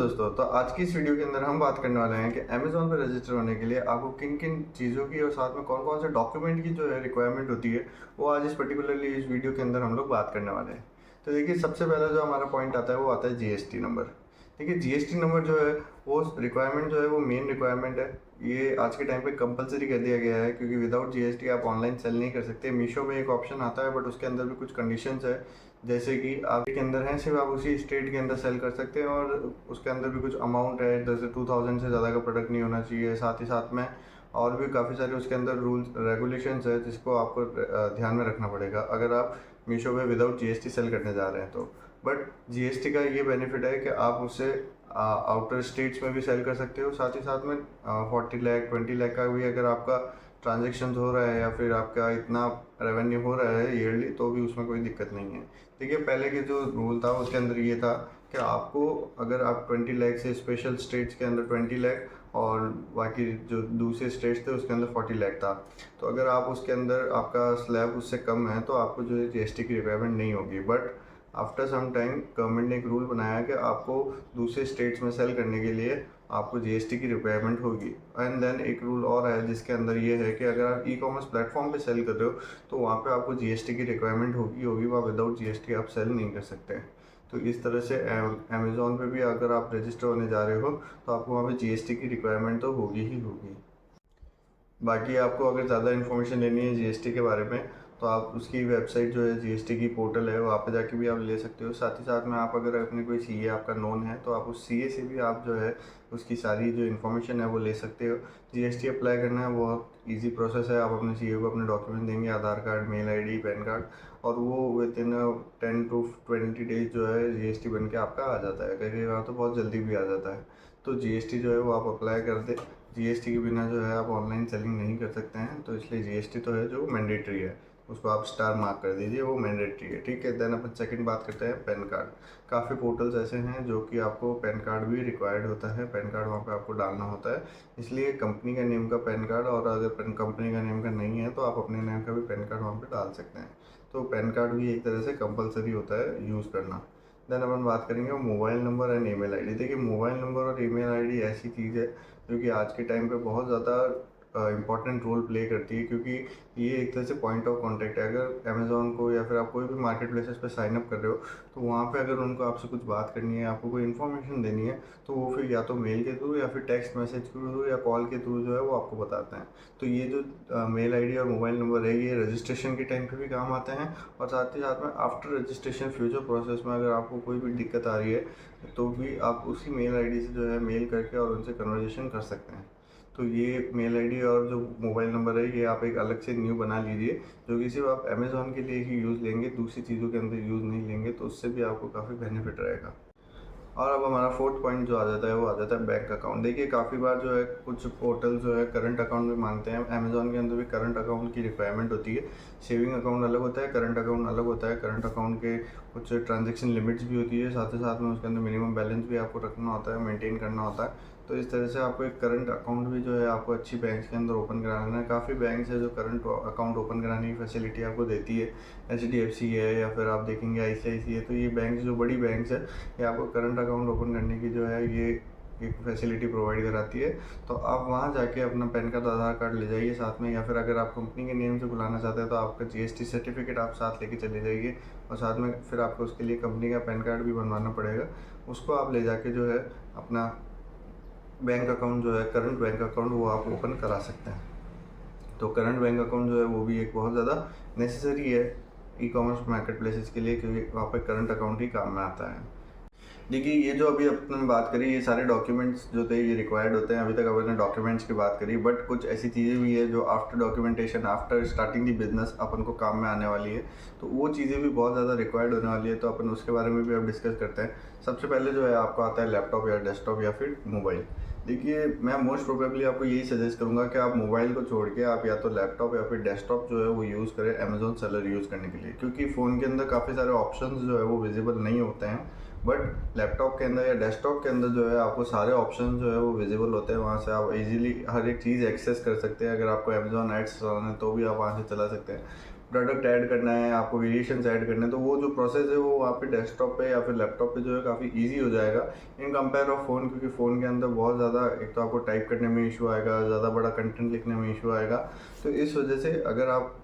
दोस्तों, तो आज की इस वीडियो के अंदर हम बात करने वाले हैं कि अमेज़न पे रजिस्टर होने के लिए आपको किन-किन चीज़ों की और साथ में कौन-कौन से डॉक्यूमेंट की जो है रिक्वायरमेंट होती है, वो आज इस पर्टिकुलरली इस वीडियो के अंदर हम लोग बात करने वाले हैं। तो देखिए, सबसे पहला जो हमारा पॉइंट आता है वो आता है जीएसटी नंबर। देखिए, जीएसटी नंबर जो है वो रिक्वायरमेंट जो है वो मेन रिक्वायरमेंट है। ये आज के टाइम पे कंपल्सरी कर दिया गया है क्योंकि विदाउट जीएसटी आप ऑनलाइन सेल नहीं कर सकते। मीशो में एक ऑप्शन आता है बट उसके अंदर भी कुछ कंडीशंस है, जैसे कि आप के अंदर हैं सिर्फ आप उसी स्टेट के अंदर सेल कर सकते हैं और उसके अंदर भी कुछ अमाउंट है, जैसे 2000 से ज़्यादा का प्रोडक्ट नहीं होना चाहिए। साथ ही साथ में और भी काफ़ी सारे उसके अंदर रूल्स रेगुलेशंस है जिसको आपको ध्यान में रखना पड़ेगा अगर आप मीशो पे विदाउट जीएसटी सेल करने जा रहे हैं तो। बट जीएसटी का ये बेनिफिट है कि आप उससे आउटर स्टेट्स में भी सेल कर सकते हो। साथ ही साथ में 40 लाख 20 लाख का भी अगर आपका ट्रांजेक्शन हो रहा है या फिर आपका इतना रेवेन्यू हो रहा है ईयरली, तो भी उसमें कोई दिक्कत नहीं है। देखिए, पहले के जो रूल था उसके अंदर ये था कि आपको अगर आप 20 लाख से स्पेशल स्टेट्स के अंदर 20 लाख और बाकी जो दूसरे स्टेट्स थे उसके अंदर 40 लाख था, तो अगर आप उसके अंदर आपका स्लैब उससे कम है तो आपको जो है जीएसटी की रिक्वायरमेंट नहीं होगी। But after some time government ने एक रूल बनाया कि आपको दूसरे स्टेट्स में सेल करने के लिए आपको जीएसटी की रिक्वायरमेंट होगी। एंड देन एक रूल और है जिसके अंदर ये है कि अगर आप ई कॉमर्स प्लेटफॉर्म पे सेल कर रहे हो तो वहाँ पे आपको जीएसटी की रिक्वायरमेंट होगी वहाँ विदाउट जीएसटी आप सेल नहीं कर सकते। तो इस तरह से अमेज़ॉन पे भी अगर आप रजिस्टर होने जा रहे हो तो आपको वहाँ पे जीएसटी की रिक्वायरमेंट तो होगी ही होगी। बाकी आपको अगर ज़्यादा इन्फॉर्मेशन लेनी है जीएसटी के बारे में तो आप उसकी वेबसाइट जो है जीएसटी की पोर्टल है वहाँ पे जाके भी आप ले सकते हो। साथ ही साथ में आप अगर अपने कोई सीए आपका नोन है तो आप उस सीए से भी आप जो है उसकी सारी जो इन्फॉर्मेशन है वो ले सकते हो। जीएसटी अप्लाई करना है बहुत इजी प्रोसेस है। आप अपने सीए को अपने डॉक्यूमेंट देंगे, Aadhaar card, mail ID, PAN card, और वो विद इन 10 to 20 डेज जो है जीएसटी बन के आपका आ जाता है। कई बार तो बहुत जल्दी भी आ जाता है। तो जीएसटी जो है वो आप अप्लाई कर दे। जीएसटी के बिना जो है आप ऑनलाइन सेलिंग नहीं कर सकते हैं, तो इसलिए जीएसटी तो है जो मैंडेटरी है, उसको आप स्टार मार्क कर दीजिए, वो मैंडेटरी है। ठीक है, देन अपन सेकंड बात करते हैं पैन कार्ड। काफ़ी पोर्टल्स ऐसे हैं जो कि आपको पैन कार्ड भी रिक्वायर्ड होता है, पैन कार्ड वहाँ पे आपको डालना होता है। इसलिए कंपनी का नेम का पैन कार्ड, और अगर कंपनी का नेम का नहीं है तो आप अपने नेम का भी पैन कार्ड वहाँ पे डाल सकते हैं। तो पैन कार्ड भी एक तरह से कंपलसरी होता है यूज़ करना। देन अपन बात करेंगे mobile number and email ID. देखिए, मोबाइल नंबर और ईमेल आईडी ऐसी चीज़ है जो कि आज के टाइम पे बहुत ज़्यादा इम्पॉर्टेंट रोल प्ले करती है, क्योंकि ये एक तरह से पॉइंट ऑफ कांटेक्ट है। अगर अमेज़ॉन को या फिर आप कोई भी मार्केट प्लेसेस पे साइन अप कर रहे हो तो वहाँ पे अगर उनको आपसे कुछ बात करनी है, आपको कोई इन्फॉर्मेशन देनी है, तो वो फिर या तो मेल के थ्रू या फिर टेक्स्ट मैसेज के थ्रू या कॉल के थ्रू जो है वो आपको बताते हैं। तो ये जो मेल आईडी और मोबाइल नंबर है ये रजिस्ट्रेशन के टाइम पे भी काम आते हैं, और साथ ही साथ में आफ्टर रजिस्ट्रेशन फ्यूचर प्रोसेस में अगर आपको कोई भी दिक्कत आ रही है तो भी आप उसी मेल आईडी से जो है मेल करके और उनसे कन्वर्सेशन कर सकते हैं। तो ये मेल आईडी और जो मोबाइल नंबर है ये आप एक अलग से न्यू बना लीजिए, जो कि सिर्फ आप अमेज़ॉन के लिए ही यूज़ लेंगे, दूसरी चीज़ों के अंदर यूज़ नहीं लेंगे, तो उससे भी आपको काफ़ी बेनिफिट रहेगा। और अब हमारा फोर्थ पॉइंट जो आ जाता है वो आ जाता है बैंक अकाउंट। देखिए, काफ़ी बार जो है कुछ पोर्टल जो है करंट अकाउंट भी मांगते हैं। अमेज़ॉन के अंदर भी करंट अकाउंट की रिक्वायरमेंट होती है। सेविंग अकाउंट अलग होता है, करंट अकाउंट अलग होता है। करंट अकाउंट के कुछ ट्रांजेक्शन लिमिट्स भी होती है, साथ ही साथ में उसके अंदर मिनिमम बैलेंस भी आपको रखना होता है, मेंटेन करना होता है। तो इस तरह से आपको एक करंट अकाउंट भी जो है आपको अच्छी बैंक के अंदर ओपन कराना है। काफ़ी बैंक है जो करंट अकाउंट ओपन कराने की फैसिलिटी आपको देती है। एचडीएफसी है या फिर आप देखेंगे आईसीआईसी है, तो ये बैंक जो बड़ी बैंक्स है ये आपको करंट अकाउंट ओपन करने की जो है ये एक फैसिलिटी प्रोवाइड कराती है। तो आप वहाँ जाके अपना पैन कार्ड, आधार कार्ड ले जाइए साथ में, या फिर अगर आप कंपनी के नेम से बुलाना चाहते हैं तो आपका जीएसटी सर्टिफिकेट आप साथ लेके चले जाइए, और साथ में फिर आपको उसके लिए कंपनी का पैन कार्ड भी बनवाना पड़ेगा। उसको आप ले जाके जो है अपना बैंक अकाउंट जो है, करंट बैंक अकाउंट, वो आप ओपन करा सकते हैं। तो करंट बैंक अकाउंट जो है वो भी एक बहुत ज़्यादा नेसेसरी है ई कॉमर्स मार्केट प्लेसेस के लिए, क्योंकि वहाँ पे करंट अकाउंट ही काम में आता है। देखिए, ये जो अभी अपन बात करी, ये सारे डॉक्यूमेंट्स जो थे ये रिक्वायर्ड होते हैं। अभी तक अपन ने डॉक्यूमेंट्स की बात करी, बट कुछ ऐसी चीज़ें भी है जो after documentation, after starting the business अपन को काम में आने वाली है। तो वो चीज़ें भी बहुत ज़्यादा रिक्वायर्ड होने वाली है, तो अपन उसके बारे में भी अब डिस्कस करते हैं। सबसे पहले जो है आपको आता है लैपटॉप या डेस्कटॉप या फिर मोबाइल। देखिए, मैं मोस्ट प्रोबेबली आपको यही सजेस्ट करूँगा कि आप मोबाइल को छोड़ के आप या तो लैपटॉप या फिर डेस्कटॉप जो है वो यूज़ करें अमेज़ॉन सेलर यूज़ करने के लिए, क्योंकि फ़ोन के अंदर काफ़ी सारे ऑप्शंस जो है वो विजिबल नहीं होते हैं। बट लैपटॉप के अंदर या डेस्कटॉप के अंदर जो है आपको सारे ऑप्शन जो है वो विजिबल होते हैं। वहाँ से आप इजीली हर एक चीज़ एक्सेस कर सकते हैं। अगर आपको अमेज़ॉन एड्स चलाना है तो भी आप वहाँ से चला सकते हैं। प्रोडक्ट ऐड करना है, आपको वेरिएशंस ऐड करने हैं, तो वो जो प्रोसेस है वो वहाँ पे डेस्कटॉप पे या फिर लैपटॉप पे जो है काफ़ी इजी हो जाएगा इन कंपेयर ऑफ फ़ोन, क्योंकि फ़ोन के अंदर बहुत ज़्यादा एक तो आपको टाइप करने में इशू आएगा, ज़्यादा बड़ा कंटेंट लिखने में इशू आएगा। तो इस वजह से अगर आप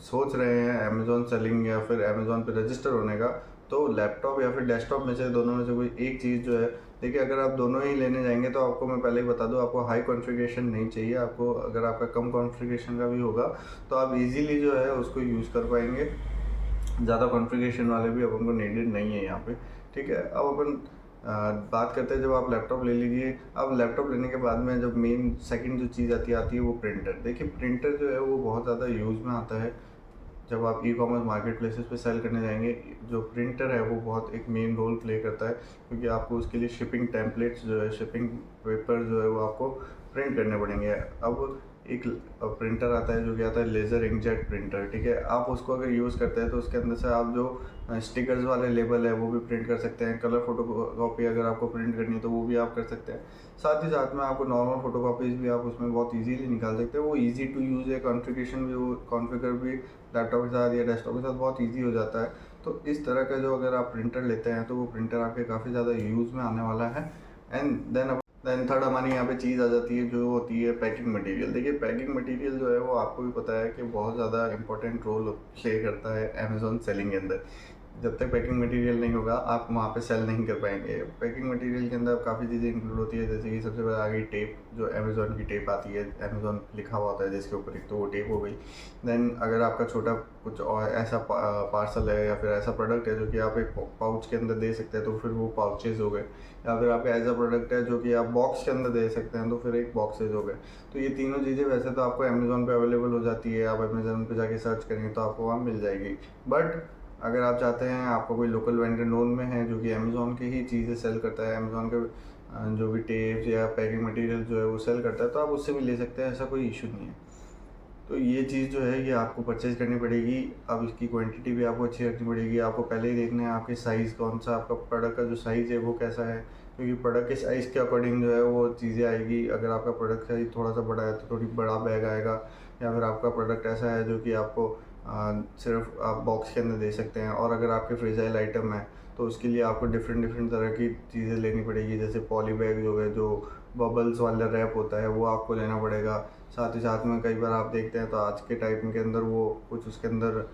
सोच रहे हैं अमेज़ॉन सेलिंग या फिर अमेज़ॉन पे रजिस्टर होने का, तो लैपटॉप या फिर डेस्कटॉप में से दोनों में से कोई एक चीज़ जो है, देखिए अगर आप दोनों ही लेने जाएंगे तो आपको मैं पहले ही बता दूं, आपको हाई कॉन्फ़िगरेशन नहीं चाहिए। आपको अगर आपका कम कॉन्फ़िगरेशन का भी होगा तो आप इजीली जो है उसको यूज़ कर पाएंगे। ज़्यादा कॉन्फ़िगरेशन वाले भी अपन को नीडेड नहीं है यहाँ पे, ठीक है। अब अपन बात करते हैं, जब आप लैपटॉप ले लीजिए, अब लैपटॉप लेने के बाद में जब मेन सेकंड जो चीज़ आती है वो प्रिंटर। देखिए प्रिंटर जो है वो बहुत ज़्यादा यूज़ में आता है जब आप ई कॉमर्स मार्केट प्लेसेस पे सेल करने जाएंगे। जो प्रिंटर है वो बहुत एक मेन रोल प्ले करता है, क्योंकि आपको उसके लिए शिपिंग टेम्पलेट्स जो है, शिपिंग पेपर जो है वो आपको प्रिंट करने पड़ेंगे। अब एक प्रिंटर आता है जो कि आता है लेज़र इंकजेट प्रिंटर, ठीक है। आप उसको अगर यूज़ करते हैं तो उसके अंदर से आप जो स्टिकर्स वाले लेबल है वो भी प्रिंट कर सकते हैं। कलर फोटो कॉपी अगर आपको प्रिंट करनी है तो वो भी आप कर सकते हैं। साथ ही साथ में आपको नॉर्मल फोटो कॉपीज़ भी आप उसमें बहुत इजीली निकाल सकते हैं। वो इजी टू यूज़ है, कॉन्फ़िगरेशन भी, वो कॉन्फ़िगर भी लैपटॉप के साथ या डेस्कटॉप के साथ बहुत ईजी हो जाता है। तो इस तरह का जो अगर आप प्रिंटर लेते हैं तो वो प्रिंटर आपके काफ़ी ज़्यादा यूज़ में आने वाला है। एंड देन थर्ड हमारी यहाँ पे चीज़ आ जाती है जो होती है पैकिंग मटेरियल। देखिए पैकिंग मटेरियल जो है वो आपको भी पता है कि बहुत ज़्यादा इंपॉर्टेंट रोल प्ले करता है अमेज़ॉन सेलिंग के अंदर। जब तक पैकिंग मटेरियल नहीं होगा आप वहाँ पे सेल नहीं कर पाएंगे। पैकिंग मटेरियल के अंदर काफ़ी चीज़ें इंक्लूड होती है, जैसे कि सबसे पहले आ गई टेप, जो अमेज़ॉन की टेप आती है, अमेज़ॉन लिखा हुआ होता है जिसके ऊपर, एक तो वो टेप हो गई। देन अगर आपका छोटा कुछ और ऐसा पार्सल है या फिर ऐसा प्रोडक्ट है जो कि आप एक पाउच के अंदर दे सकते हैं तो फिर वो पाउचेज हो गए। या फिर आपका ऐसा प्रोडक्ट है जो कि आप बॉक्स के अंदर दे सकते हैं तो फिर एक बॉक्सेज हो गए। तो ये तीनों चीज़ें वैसे तो आपको अमेज़ॉन पे अवेलेबल हो जाती है, आप अमेज़ॉन पे जाके सर्च करेंगे तो आपको वहाँ मिल जाएगी। बट अगर आप चाहते हैं, आपको कोई लोकल वेंडर नोन में है जो कि अमेज़ॉन के ही चीज़ें सेल करता है, अमेज़ॉन के जो भी टेप्स या पैकिंग मटेरियल जो है वो सेल करता है, तो आप उससे भी ले सकते हैं, ऐसा कोई इशू नहीं है। तो ये चीज़ जो है ये आपको परचेज़ करनी पड़ेगी। अब इसकी क्वांटिटी भी आपको अच्छी रखनी पड़ेगी। आपको पहले ही देखना है आपके साइज़ कौन सा, आपका प्रोडक्ट का जो साइज़ है वो कैसा है, क्योंकि प्रोडक्ट के साइज़ के अकॉर्डिंग जो है वो चीज़ें आएगी। अगर आपका प्रोडक्ट साइज़ थोड़ा सा बड़ा है तो थोड़ी बड़ा बैग आएगा, या फिर आपका प्रोडक्ट ऐसा है जो कि आपको सिर्फ आप बॉक्स के अंदर दे सकते हैं, और अगर आपके फ्रेजाइल आइटम है तो उसके लिए आपको डिफरेंट डिफरेंट तरह की चीज़ें लेनी पड़ेगी। जैसे पॉली बैग जो है, जो बबल्स वाला रैप होता है, वो आपको लेना पड़ेगा। साथ ही साथ में कई बार आप देखते हैं तो आज के टाइम के अंदर वो कुछ उसके अंदर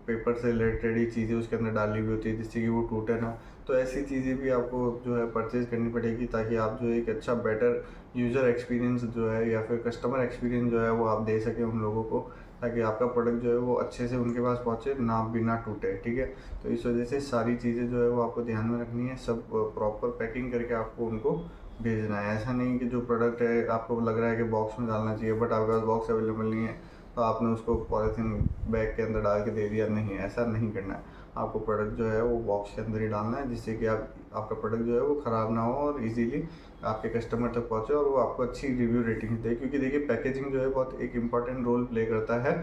पेपर से रिलेटेड ही चीज़ें उसके अंदर डाली हुई होती है जिससे कि वो टूटे ना। तो ऐसी चीज़ें भी आपको जो है परचेज़ करनी पड़ेगी, ताकि आप जो एक अच्छा बेटर यूज़र एक्सपीरियंस जो है या फिर कस्टमर एक्सपीरियंस जो है वो आप दे सकें उन लोगों को, ताकि आपका प्रोडक्ट जो है वो अच्छे से उनके पास पहुँचे, ना बिना टूटे, ठीक है। तो इस वजह से सारी चीज़ें जो है वो आपको ध्यान में रखनी है, सब प्रॉपर पैकिंग करके आपको उनको भेजना है। ऐसा नहीं कि जो प्रोडक्ट है आपको लग रहा है कि बॉक्स में डालना चाहिए बट आपके पास बॉक्स अवेलेबल नहीं है तो आपने उसको पॉलीथीन बैग के अंदर डाल के दे दिया, नहीं, ऐसा नहीं करना है। आपको प्रोडक्ट जो है वो बॉक्स के अंदर ही डालना है, जिससे कि आपका प्रोडक्ट जो है वो ख़राब ना हो और इजीली आपके कस्टमर तक पहुंचे और वो आपको अच्छी रिव्यू रेटिंग दे। क्योंकि देखिए पैकेजिंग जो है बहुत एक इंपॉर्टेंट रोल प्ले करता है।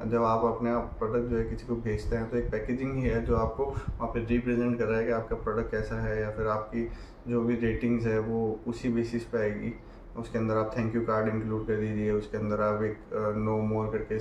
जब आप अपने प्रोडक्ट जो है किसी को भेजते हैं तो एक पैकेजिंग ही है जो आपको वहाँ पे रिप्रेजेंट कर रहा है कि आपका प्रोडक्ट कैसा है, या फिर आपकी जो भी रेटिंग्स है वो उसी बेसिस पे आएगी। उसके अंदर आप थैंक यू कार्ड इंक्लूड कर दीजिए, उसके अंदर आप एक नो मोर करके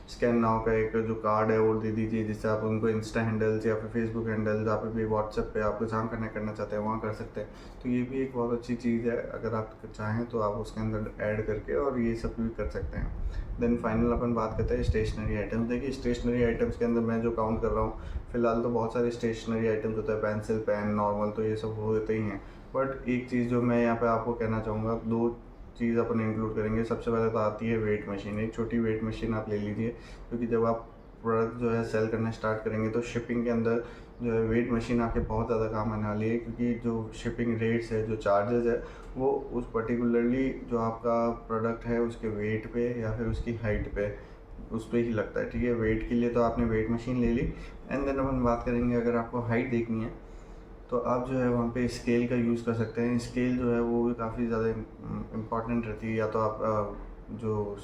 स्कैन नाउ का एक जो कार्ड है वो दे दीजिए, जिससे आप उनको इंस्टा हैंडल्स या फिर फेसबुक हैंडल्स, आप भी व्हाट्सएप पे आपको जहाँ कनेक्ट करना चाहते हैं वहाँ कर सकते हैं। तो ये भी एक बहुत अच्छी चीज़ है, अगर आप चाहें तो आप उसके अंदर ऐड करके और ये सब भी कर सकते हैं। देन फाइनल अपन बात करते हैं स्टेशनरी आइटम्स। देखिए स्टेशनरी आइटम्स के अंदर मैं जो काउंट कर रहा हूँ फिलहाल तो बहुत सारे स्टेशनरी आइटम्स होता है, पेंसिल, पेन, नॉर्मल, तो ये सब होते ही हैं। बट एक चीज़ जो मैं यहाँ पे आपको कहना चाहूँगा, दो चीज़ अपन इंक्लूड करेंगे। सबसे पहले तो आती है वेट मशीन। एक छोटी वेट मशीन आप ले लीजिए, क्योंकि जब आप प्रोडक्ट जो है सेल करना स्टार्ट करेंगे तो शिपिंग के अंदर जो है वेट मशीन आपके बहुत ज़्यादा काम आने वाली है, क्योंकि जो शिपिंग रेट्स है, जो चार्जेस है, वो उस पर्टिकुलरली जो आपका प्रोडक्ट है उसके वेट पे या फिर उसकी हाइट पे, उस पर ही लगता है, ठीक है। वेट के लिए तो आपने वेट मशीन ले ली। एंड देन अपन बात करेंगे, अगर आपको हाइट देखनी है तो आप जो है वहाँ पे स्केल का यूज़ कर सकते हैं। स्केल जो है वो भी काफ़ी ज़्यादा इम्पॉर्टेंट रहती है। या तो आप जो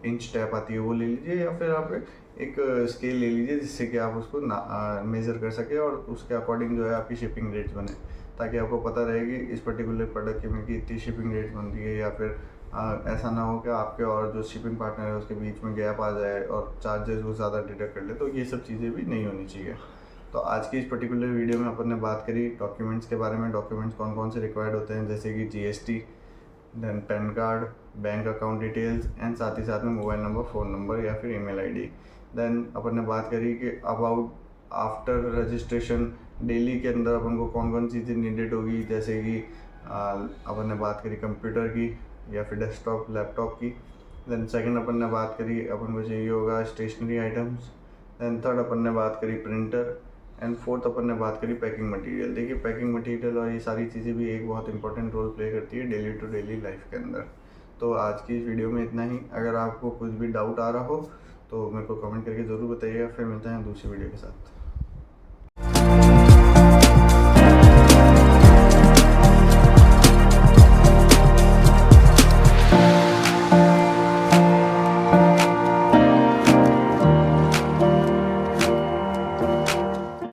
इंच टैप आती है वो ले लीजिए, या फिर आप एक स्केल ले लीजिए जिससे कि आप उसको मेज़र कर सकें और उसके अकॉर्डिंग जो है आपकी शिपिंग रेट्स बने, ताकि आपको पता रहे कि इस पर्टिकुलर प्रोडक्ट की इतनी शिपिंग रेट्स बनती है, या फिर ऐसा ना हो कि आपके और जो शिपिंग पार्टनर है उसके बीच में गैप आ जाए और चार्जेस वो ज़्यादा डिडक्ट कर ले, तो ये सब चीज़ें भी नहीं होनी चाहिए। तो आज की इस पर्टिकुलर वीडियो में अपन ने बात करी डॉक्यूमेंट्स के बारे में। डॉक्यूमेंट्स कौन कौन से रिक्वायर्ड होते हैं, जैसे कि GST, then pan card, bank account details and साथ ही साथ में मोबाइल नंबर, फ़ोन नंबर या फिर ईमेल आईडी। देन अपन ने बात करी कि अबाउट आफ्टर रजिस्ट्रेशन डेली के अंदर अपन को कौन कौन चीज़ें नीडेड होगी, जैसे कि अपन ने बात करी कंप्यूटर की या फिर डेस्कटॉप लैपटॉप की। देन सेकंड अपन ने बात करी अपन को चाहिए होगा स्टेशनरी आइटम्स। देन थर्ड अपन ने बात करी प्रिंटर एंड फोर्थ अपन ने बात करी पैकिंग मटेरियल। देखिए पैकिंग मटेरियल और ये सारी चीज़ें भी एक बहुत इंपॉर्टेंट रोल प्ले करती है डेली टू डेली लाइफ के अंदर। तो आज की इस वीडियो में इतना ही। अगर आपको कुछ भी डाउट आ रहा हो तो मेरे को कमेंट करके ज़रूर बताइएगा। फिर मिलते हैं दूसरी वीडियो के साथ।